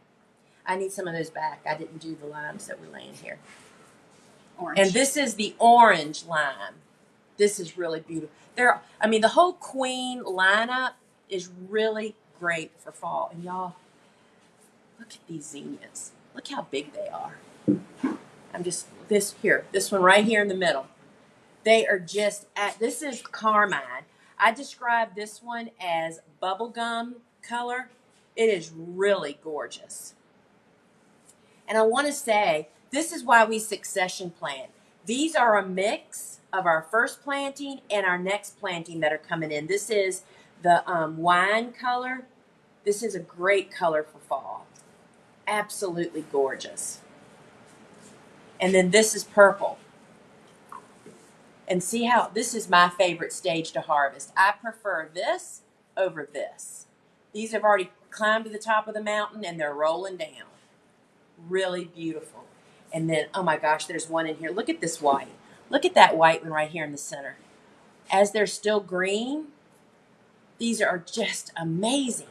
I need some of those back. I didn't do the limes that were laying here. Orange. And this is the orange lime. This is really beautiful. The whole Queen lineup is really great for fall. And y'all, look at these zinnias. Look how big they are. This one right here in the middle. They are this is carmine. I describe this one as bubblegum color. It is really gorgeous. And I want to say, this is why we succession plant. These are a mix of our first planting and our next planting that are coming in. This is the wine color. This is a great color for fall. Absolutely gorgeous. And then this is purple. And see how, this is my favorite stage to harvest. I prefer this over this. These have already climbed to the top of the mountain and they're rolling down. Really beautiful. And then, oh my gosh, there's one in here. Look at this white. Look at that white one right here in the center. As they're still green, these are just amazing.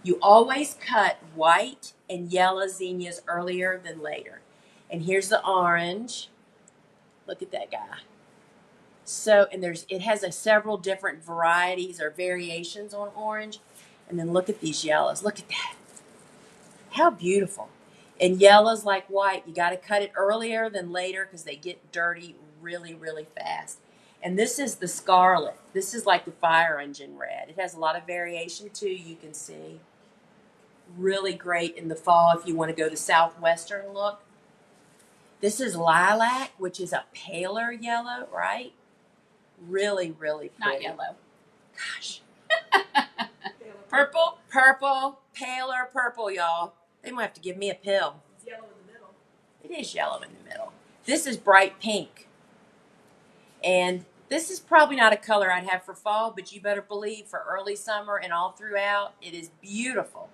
You always cut white and yellow zinnias earlier than later. And here's the orange. Look at that guy. So, and it has several different varieties or variations on orange. And then look at these yellows. Look at that. How beautiful. And yellows like white, you got to cut it earlier than later because they get dirty really, really fast. And this is the scarlet. This is like the fire engine red. It has a lot of variation too, you can see. Really great in the fall if you want to go the southwestern look. This is lilac, which is a paler yellow, right? Really, really pretty. Not yellow. Gosh. Purple, paler purple, y'all. They might have to give me a pill. It's yellow in the middle. It is yellow in the middle. This is bright pink. And this is probably not a color I'd have for fall, but you better believe for early summer and all throughout, it is beautiful.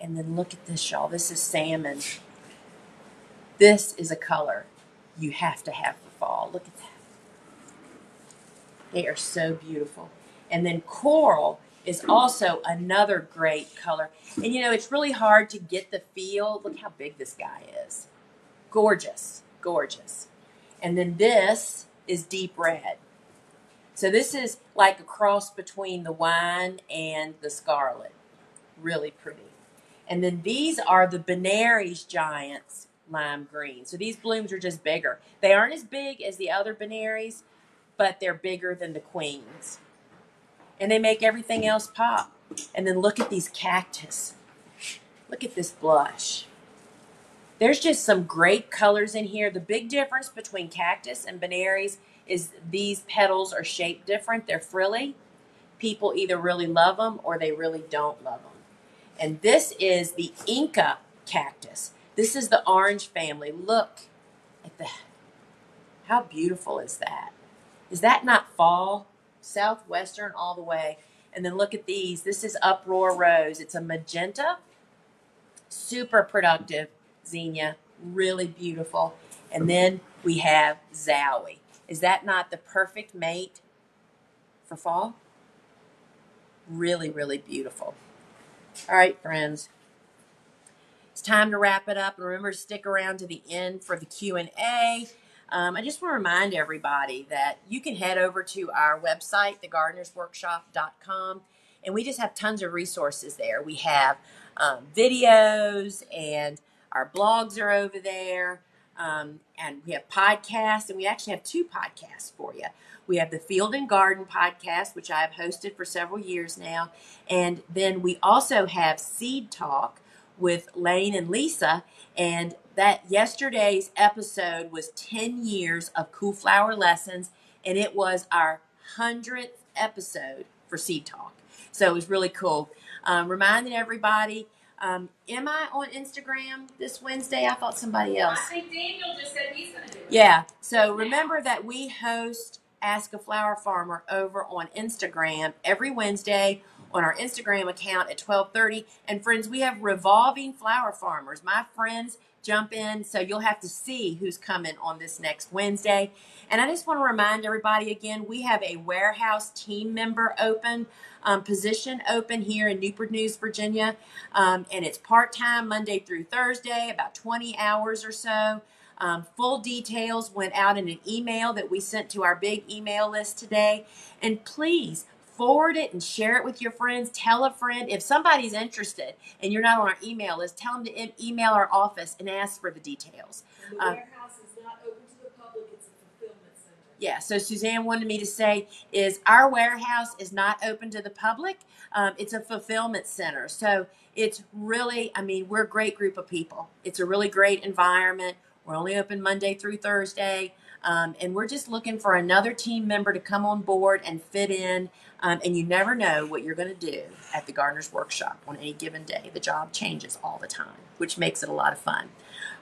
And then look at this, y'all. This is salmon. This is a color you have to have for fall. Look at that. They are so beautiful. And then coral is also another great color. And you know, it's really hard to get the feel. Look how big this guy is. Gorgeous, gorgeous. And then this is deep red. So this is like a cross between the wine and the scarlet. Really pretty. And then these are the Benaries Giants lime green. So these blooms are just bigger. They aren't as big as the other Benaries, but they're bigger than the queens. And they make everything else pop. And then look at these cactus. Look at this blush. There's just some great colors in here. The big difference between cactus and Benaries is these petals are shaped different. They're frilly. people either really love them or they really don't love them. And this is the Inca cactus. This is the orange family. Look at that. How beautiful is that? Is that not fall? Southwestern all the way. And then look at these. This is Uproar Rose. It's a magenta. Super productive zinnia. Really beautiful. And then we have Zowie. Is that not the perfect mate for fall? Really, really beautiful. All right, friends. It's time to wrap it up. And remember to stick around to the end for the Q&A. I just want to remind everybody that you can head over to our website, thegardenersworkshop.com, and we just have tons of resources there. We have videos, and our blogs are over there, and we have podcasts, and we actually have 2 podcasts for you. We have the Field and Garden podcast, which I have hosted for several years now, and then we also have Seed Talk with Lane and Lisa, and that yesterday's episode was 10 years of Cool Flower lessons, and it was our 100th episode for Seed Talk. So it was really cool. Reminding everybody, am I on Instagram this Wednesday? I thought somebody else. I think Daniel just said he's going to do it. Yeah. So remember that we host Ask a Flower Farmer over on Instagram every Wednesday on our Instagram account at 12:30. And friends, we have revolving flower farmers. My friends jump in, so you'll have to see who's coming on this next Wednesday. And I just want to remind everybody again, we have a warehouse team member position open here in Newport News, Virginia. And it's part-time Monday through Thursday, about 20 hours or so. Full details went out in an email that we sent to our big email list today. And please forward it and share it with your friends. Tell a friend. If somebody's interested and you're not on our email list, tell them to email our office and ask for the details. And the warehouse is not open to the public. It's a fulfillment center. Yeah, so Suzanne wanted me to say is our warehouse is not open to the public. It's a fulfillment center. So it's really, we're a great group of people. It's a really great environment. We're only open Monday through Thursday. And we're just looking for another team member to come on board and fit in. And you never know what you're going to do at the Gardener's Workshop on any given day. The job changes all the time, which makes it a lot of fun.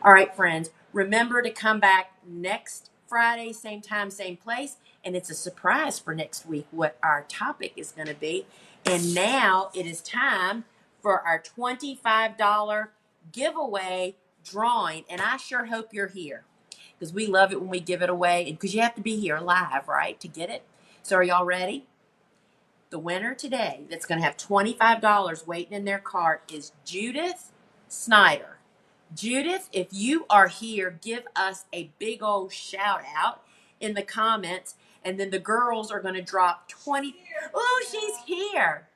All right, friends, remember to come back next Friday, same time, same place. And it's a surprise for next week what our topic is going to be. And now it is time for our $25 giveaway drawing. And I sure hope you're here, because we love it when we give it away, and because you have to be here live, right, to get it. So are y'all ready? The winner today that's going to have $25 waiting in their cart is Judith Snyder. Judith, if you are here, give us a big old shout out in the comments, and then the girls are going to drop 20. Oh, she's here.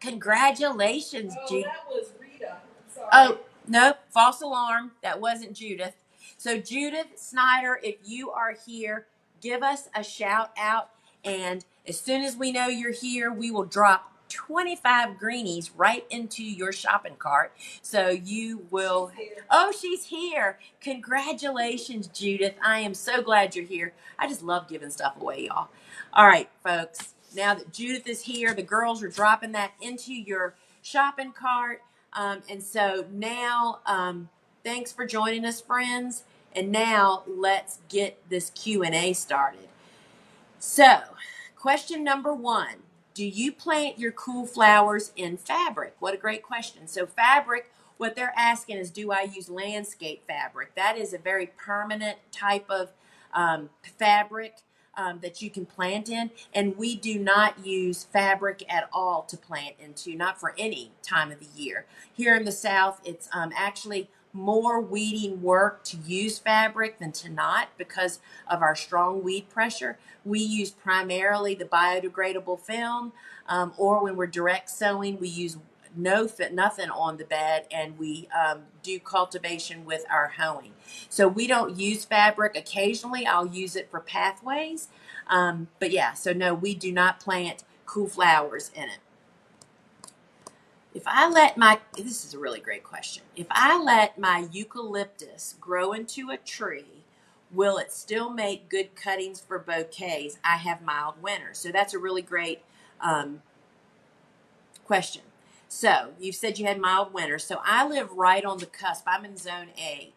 Congratulations, Judith. That was Rita. Sorry. Oh, nope, false alarm. That wasn't Judith. So Judith Snyder, if you are here, give us a shout out. And as soon as we know you're here, we will drop 25 greenies right into your shopping cart. So you will. Oh, she's here. Congratulations, Judith. I am so glad you're here. I just love giving stuff away, y'all. All right, folks. Now that Judith is here, the girls are dropping that into your shopping cart. And so now, thanks for joining us, friends. And now let's get this Q&A started. So, question number 1. Do you plant your cool flowers in fabric? What a great question. So fabric, what they're asking is, do I use landscape fabric? That is a very permanent type of fabric that you can plant in. And we do not use fabric at all to plant into, not for any time of the year. Here in the South, it's actually more weeding work to use fabric than to not, because of our strong weed pressure. We use primarily the biodegradable film, or when we're direct sowing, we use nothing on the bed, and we do cultivation with our hoeing. So we don't use fabric. Occasionally I'll use it for pathways, but yeah, so no, we do not plant cool flowers in it. If I let this is a really great question. If I let my eucalyptus grow into a tree, will it still make good cuttings for bouquets? I have mild winters. So that's a really great Question. So you said you had mild winter. So I live right on the cusp. I'm in zone 8.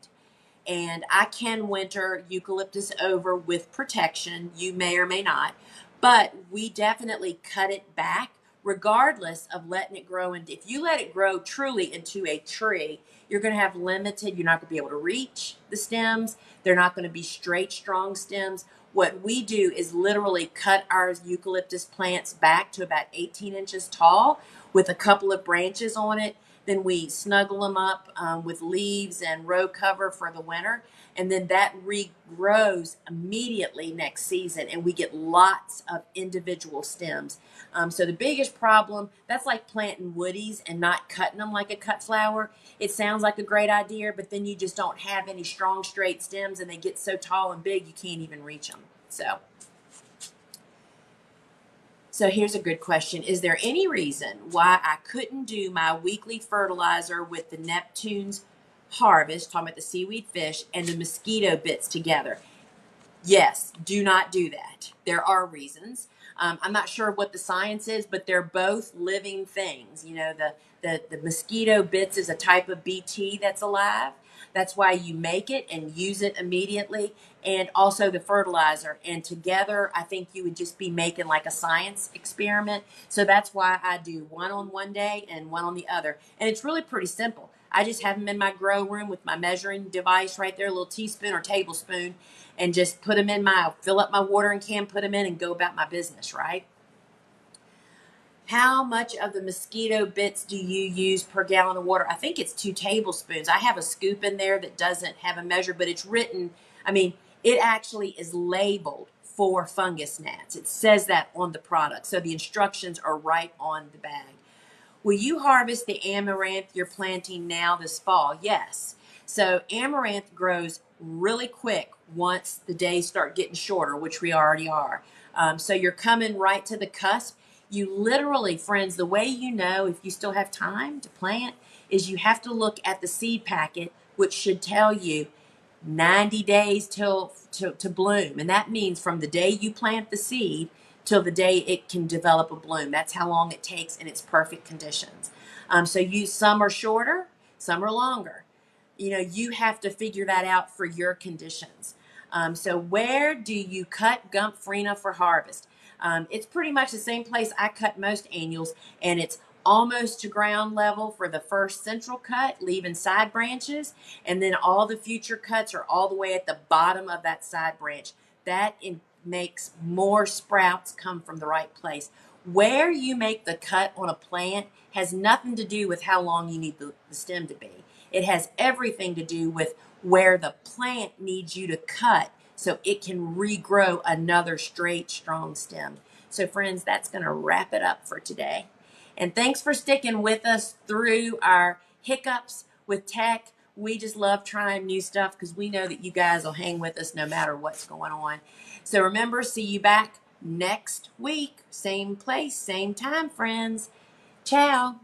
And I can winter eucalyptus over with protection. You may or may not. But we definitely cut it back regardless of letting it grow. And if you let it grow truly into a tree, you're going to have limited, you're not going to be able to reach the stems. They're not going to be straight, strong stems. What we do is literally cut our eucalyptus plants back to about 18 inches tall with a couple of branches on it. Then we snuggle them up with leaves and row cover for the winter. And then that regrows immediately next season. And we get lots of individual stems. So the biggest problem, that's like planting woodies and not cutting them like a cut flower. It sounds like a great idea, but then you just don't have any strong, straight stems. And they get so tall and big, you can't even reach them. So here's a good question. Is there any reason why I couldn't do my weekly fertilizer with the Neptune's Harvest, talking about the seaweed fish, and the mosquito bits together? Yes, do not do that. There are reasons. I'm not sure what the science is, but they're both living things. You know, the mosquito bits is a type of BT that's alive. That's why you make it and use it immediately, and also the fertilizer. And together, I think you would just be making like a science experiment. So that's why I do one on one day and one on the other. And it's really pretty simple. I just have them in my grow room with my measuring device right there, a little teaspoon or tablespoon, and just put them in fill up my watering can, put them in, and go about my business, right? How much of the mosquito bits do you use per gallon of water? I think it's 2 tablespoons. I have a scoop in there that doesn't have a measure, but it's written, it actually is labeled for fungus gnats. It says that on the product. So the instructions are right on the bag. Will you harvest the amaranth you're planting now this fall? Yes. So amaranth grows really quick once the days start getting shorter, which we already are. So you're coming right to the cusp. You literally, friends, the way you know if you still have time to plant is you have to look at the seed packet, which should tell you 90 days to bloom. And that means from the day you plant the seed till the day it can develop a bloom. That's how long it takes in its perfect conditions. So some are shorter, some are longer. You know, you have to figure that out for your conditions. So where do you cut Gomphrena for harvest? It's pretty much the same place I cut most annuals, and it's almost to ground level for the first central cut, leaving side branches, and then all the future cuts are all the way at the bottom of that side branch. That makes more sprouts come from the right place. Where you make the cut on a plant has nothing to do with how long you need the stem to be. It has everything to do with where the plant needs you to cut so it can regrow another straight, strong stem. So friends, that's going to wrap it up for today. And thanks for sticking with us through our hiccups with tech. We just love trying new stuff because we know that you guys will hang with us no matter what's going on. So remember, see you back next week. Same place, same time, friends. Ciao.